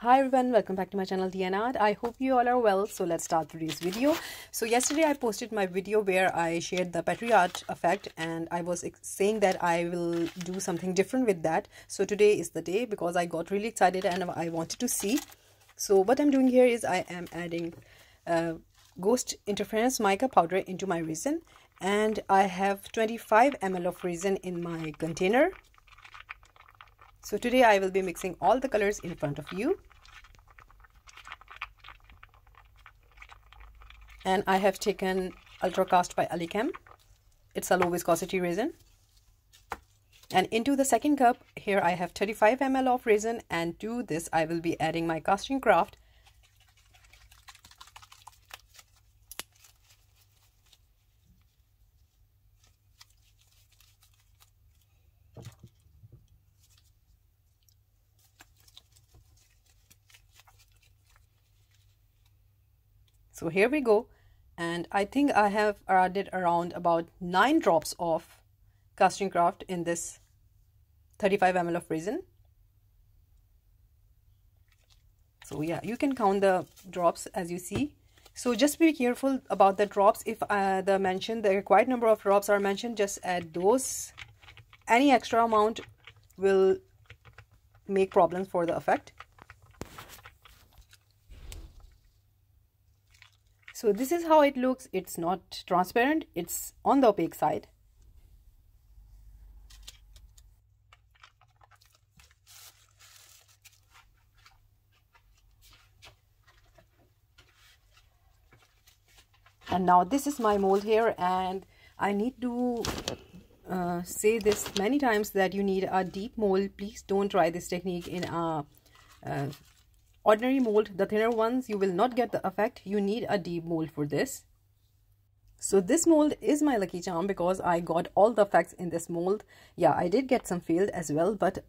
Hi everyone, welcome back to my channel Tea&Art. I hope you all are well. So let's start today's video. So yesterday I posted my video where I shared the Petri art effect and I was saying that I will do something different with that. So today is the day because I got really excited and I wanted to see. So what I'm doing here is I am adding ghost interference mica powder into my resin, and I have 25 ml of resin in my container. So today I will be mixing all the colors in front of you. And I have taken Ultra Cast by Alicam. It's a low viscosity resin. And into the second cup, here I have 35 ml of resin, and to this I will be adding my casting craft. So here we go, and I think I have added around about 9 drops of casting craft in this 35 ml of resin. So yeah, you can count the drops as you see. So just be careful about the drops. If the required number of drops are mentioned, just add those. Any extra amount will make problems for the effect. So this is how it looks. It's not transparent, it's on the opaque side. And now this is my mold here, and I need to say this many times that you need a deep mold. Please don't try this technique in a ordinary mold. The thinner ones, you will not get the effect. You need a deep mold for this. So this mold is my lucky charm because I got all the effects in this mold. Yeah, I did get some failed as well, but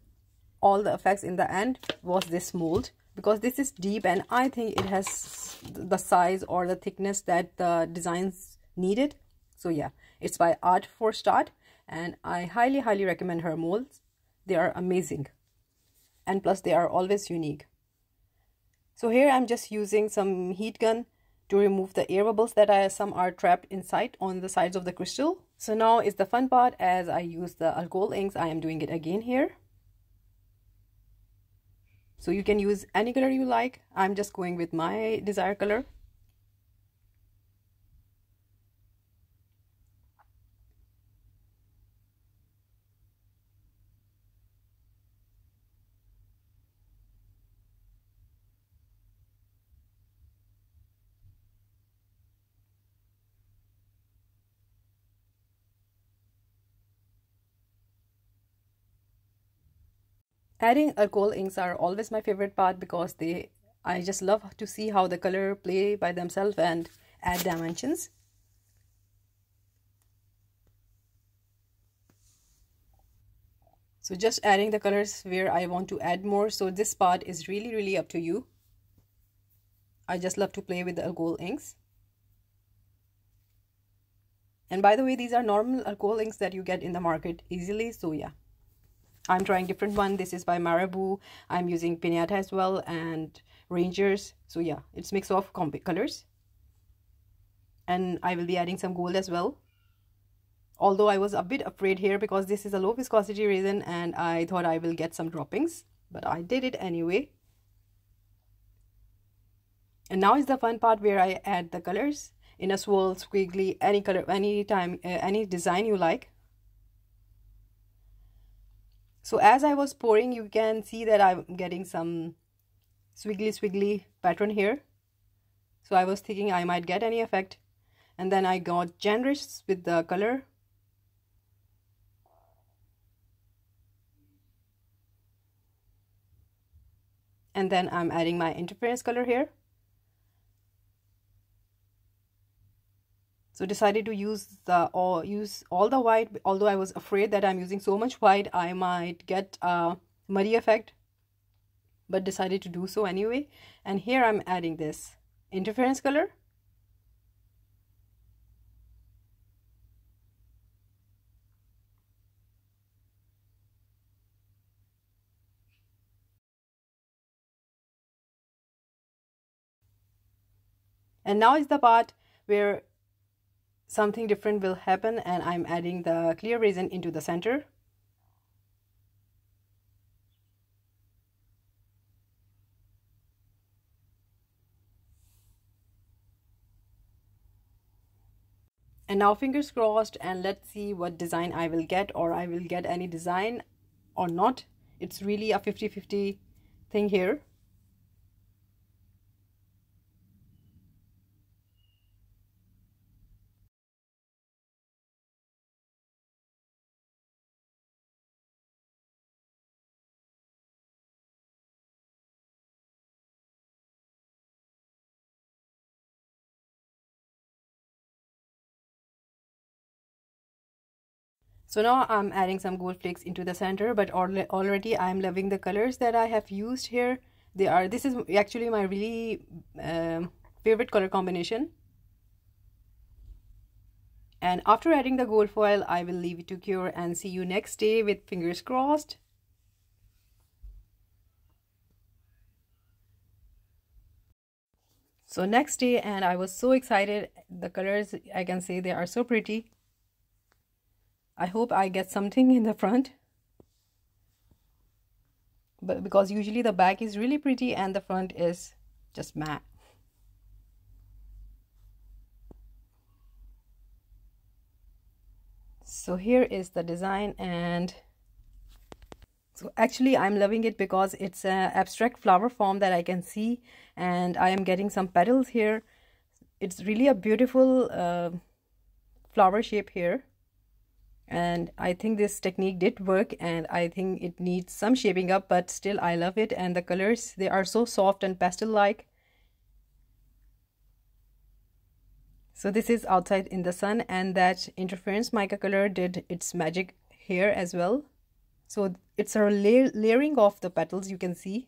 all the effects in the end was this mold because this is deep and I think it has the size or the thickness that the designs needed. So yeah, it's by Art for Start, and I highly recommend her molds. They are amazing, and plus they are always unique. So here I'm just using some heat gun to remove the air bubbles that some are trapped inside on the sides of the crystal. So now is the fun part. As I use the alcohol inks, I am doing it again here. So you can use any color you like. I'm just going with my desired color. Adding alcohol inks are always my favorite part because I just love to see how the color play by themselves and add dimensions. So just adding the colors where I want to add more. So this part is really up to you. I just love to play with the alcohol inks. And by the way, these are normal alcohol inks that you get in the market easily. So yeah, I'm trying different one. This is by Marabou. I'm using Pinata as well and Rangers. So yeah, it's mix of colors. And I will be adding some gold as well. Although I was a bit afraid here because this is a low viscosity resin and I thought I will get some droppings, but I did it anyway. And now is the fun part where I add the colors in a swirl, squiggly, any color, anytime, any design you like. So as I was pouring, you can see that I'm getting some swiggly pattern here. So I was thinking I might get any effect, and then I got generous with the color. And then I'm adding my interference color here. So decided to use all the white, although I was afraid that I'm using so much white I might get a muddy effect, but decided to do so anyway. And here I'm adding this interference color. And now is the part where something different will happen, and I'm adding the clear resin into the center. And now fingers crossed, and let's see what design I will get, or I will get any design or not. It's really a 50-50 thing here. So now I'm adding some gold flakes into the center, but already I'm loving the colors that I have used here. This is actually my really favorite color combination. And after adding the gold foil, I will leave it to cure and see you next day with fingers crossed. So next day, and I was so excited. The colors, I can say, they are so pretty. I hope I get something in the front, but because usually the back is really pretty and the front is just matte. So here is the design, and so actually I'm loving it because it's an abstract flower form that I can see, and I am getting some petals here. It's really a beautiful flower shape here. And I think this technique did work, and I think it needs some shaping up, but still I love it. And the colors, they are so soft and pastel like. So this is outside in the sun, and that interference mica color did its magic here as well. So it's a layering of the petals, you can see.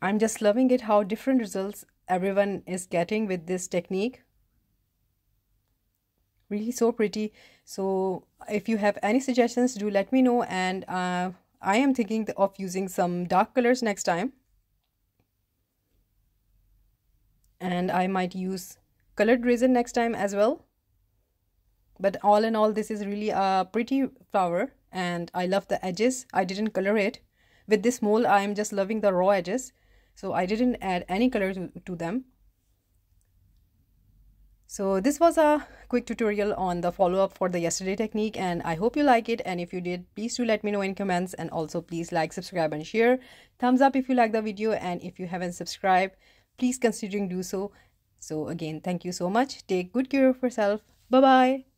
I'm just loving it, how different results everyone is getting with this technique. Really so pretty. So if you have any suggestions, do let me know. And I am thinking of using some dark colors next time, and I might use colored resin next time as well. But all in all, this is really a pretty flower, and I love the edges. I didn't color it with this mold. I am just loving the raw edges, so I didn't add any color to them. So this was a quick tutorial on the follow-up for the yesterday technique, and I hope you like it. And if you did, please do let me know in comments, and also please like, subscribe and share. Thumbs up if you like the video, and if you haven't subscribed, please consider do so. So again, thank you so much. Take good care of yourself. Bye bye.